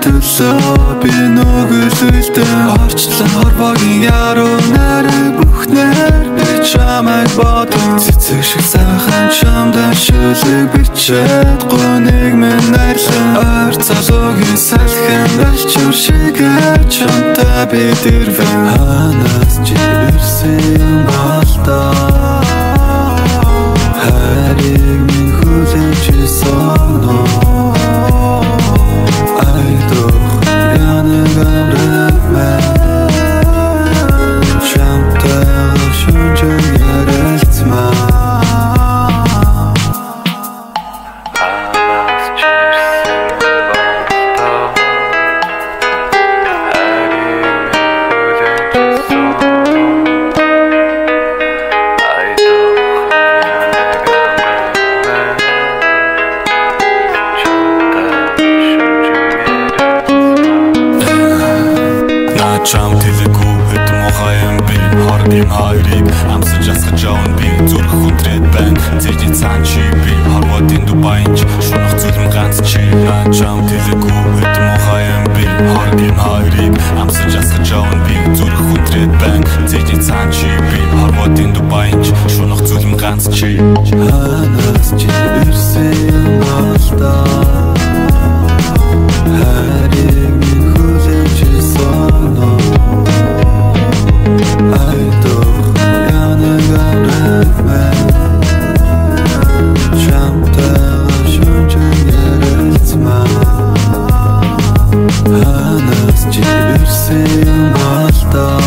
төлөө би нүгэлдэн орчлон хорвогийн яруу нарыг бүхнээр би чамайг бодон цэцэг шиг сайхан чамдан шүлэг бичээд гоныг минь найрлан ойр залуугийн салхин бэлчүр шигээ чамтай би дэрвэн ханаас чи ирсэн болдоо хайрыг минь хүлээж сонно Чам тэлэгүй хэд мухай юм би Хардын хайрыг амсаж асгаж явна би Зүрх хүндрээд байна Зэжний цаан чи би Хорвотын Дубайнч шунах зүлэм ганц чи Чам тэлэгүй хэд мухай юм би Хардын хайрыг амсаж асгаж явна би Зүрх хүндрээд байна Зэжний цаан чи би Хорвотын Дубайнч шунах зүлэм ганц чи Ханаас чи ирсэн болдоо хайрыг минь хүлээж сонно Ханаас чи ирсэн болдоо